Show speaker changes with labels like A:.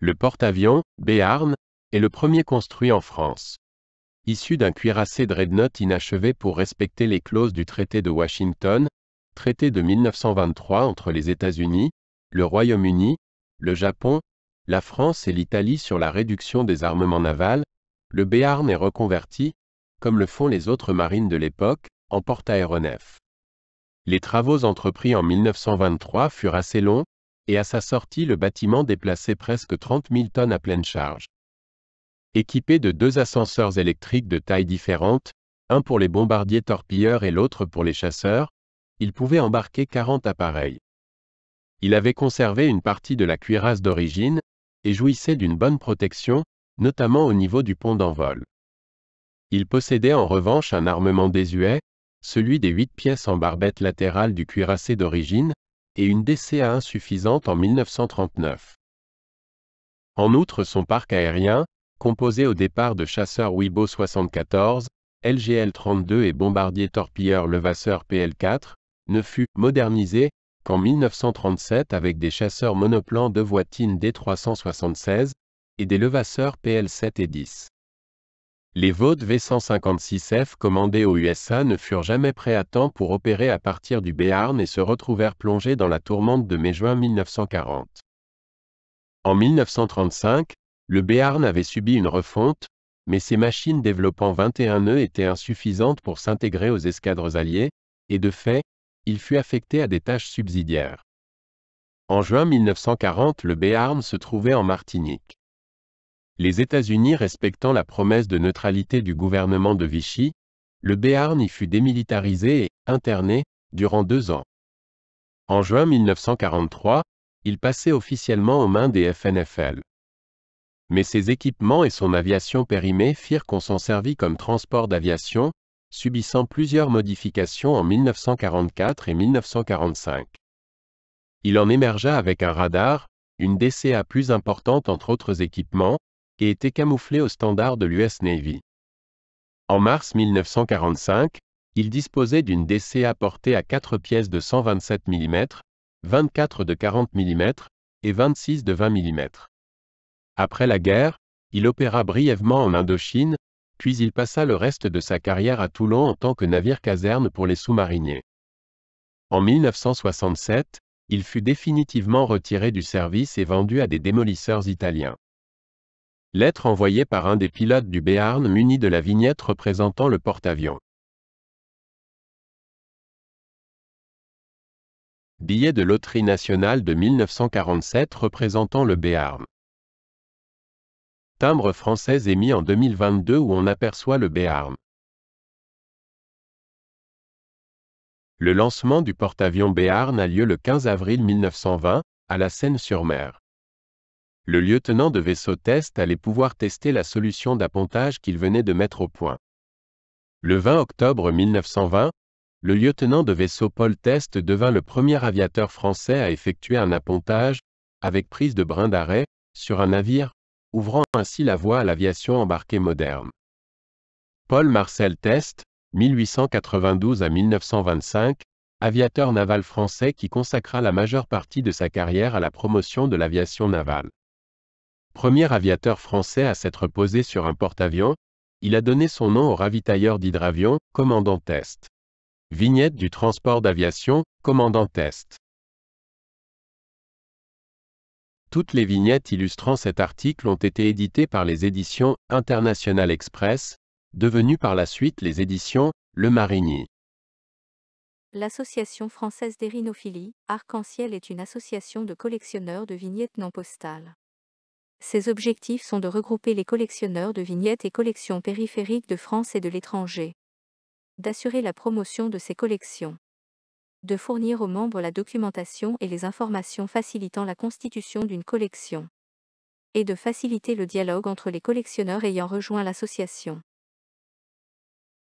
A: Le porte-avions, Béarn, est le premier construit en France. Issu d'un cuirassé dreadnought inachevé pour respecter les clauses du traité de Washington, traité de 1923 entre les États-Unis, le Royaume-Uni, le Japon, la France et l'Italie sur la réduction des armements navals, le Béarn est reconverti, comme le font les autres marines de l'époque, en porte-aéronef. Les travaux entrepris en 1923 furent assez longs, et à sa sortie le bâtiment déplaçait presque 30 000 tonnes à pleine charge. Équipé de 2 ascenseurs électriques de tailles différentes, un pour les bombardiers torpilleurs et l'autre pour les chasseurs, il pouvait embarquer 40 appareils. Il avait conservé une partie de la cuirasse d'origine, et jouissait d'une bonne protection, notamment au niveau du pont d'envol. Il possédait en revanche un armement désuet, celui des 8 pièces en barbette latérale du cuirassé d'origine, et une DCA insuffisante en 1939. En outre, son parc aérien, composé au départ de chasseurs Weibo 74, LGL-32 et bombardiers torpilleurs Levasseur PL-4, ne fut modernisé qu'en 1937 avec des chasseurs monoplans de Voitine D376 et des Levasseurs PL-7 et 10. Les Vought V156F commandés aux USA ne furent jamais prêts à temps pour opérer à partir du Béarn et se retrouvèrent plongés dans la tourmente de mai-juin 1940. En 1935, le Béarn avait subi une refonte, mais ses machines développant 21 nœuds étaient insuffisantes pour s'intégrer aux escadres alliés, et de fait, il fut affecté à des tâches subsidiaires. En juin 1940, le Béarn se trouvait en Martinique. Les États-Unis respectant la promesse de neutralité du gouvernement de Vichy, le Béarn y fut démilitarisé et interné durant 2 ans. En juin 1943, il passait officiellement aux mains des FNFL. Mais ses équipements et son aviation périmée firent qu'on s'en servit comme transport d'aviation, subissant plusieurs modifications en 1944 et 1945. Il en émergea avec un radar, une DCA plus importante entre autres équipements, et était camouflé aux standards de l'US Navy. En mars 1945, il disposait d'une DCA portée à 4 pièces de 127 mm, 24 de 40 mm, et 26 de 20 mm. Après la guerre, il opéra brièvement en Indochine, puis il passa le reste de sa carrière à Toulon en tant que navire-caserne pour les sous-mariniers. En 1967, il fut définitivement retiré du service et vendu à des démolisseurs italiens. Lettre envoyée par un des pilotes du Béarn muni de la vignette représentant le porte-avions. Billet de loterie nationale de 1947 représentant le Béarn. Timbre français émis en 2022 où on aperçoit le Béarn. Le lancement du porte-avions Béarn a lieu le 15 avril 1920, à la Seine-sur-Mer. Le lieutenant de vaisseau test allait pouvoir tester la solution d'appontage qu'il venait de mettre au point. Le 20 octobre 1920, le lieutenant de vaisseau Paul Test devint le premier aviateur français à effectuer un appontage, avec prise de brin d'arrêt, sur un navire, ouvrant ainsi la voie à l'aviation embarquée moderne. Paul Marcel Test, 1892 à 1925, aviateur naval français qui consacra la majeure partie de sa carrière à la promotion de l'aviation navale. Premier aviateur français à s'être posé sur un porte-avions, il a donné son nom au ravitailleur d'hydravion, Commandant Test. Vignette du transport d'aviation, Commandant Test. Toutes les vignettes illustrant cet article ont été éditées par les éditions International Express, devenues par la suite les éditions Le Marigny.
B: L'Association française d'érinophilie, Arc-en-Ciel est une association de collectionneurs de vignettes non postales. Ses objectifs sont de regrouper les collectionneurs de vignettes et collections périphériques de France et de l'étranger, d'assurer la promotion de ces collections, de fournir aux membres la documentation et les informations facilitant la constitution d'une collection, et de faciliter le dialogue entre les collectionneurs ayant rejoint l'association.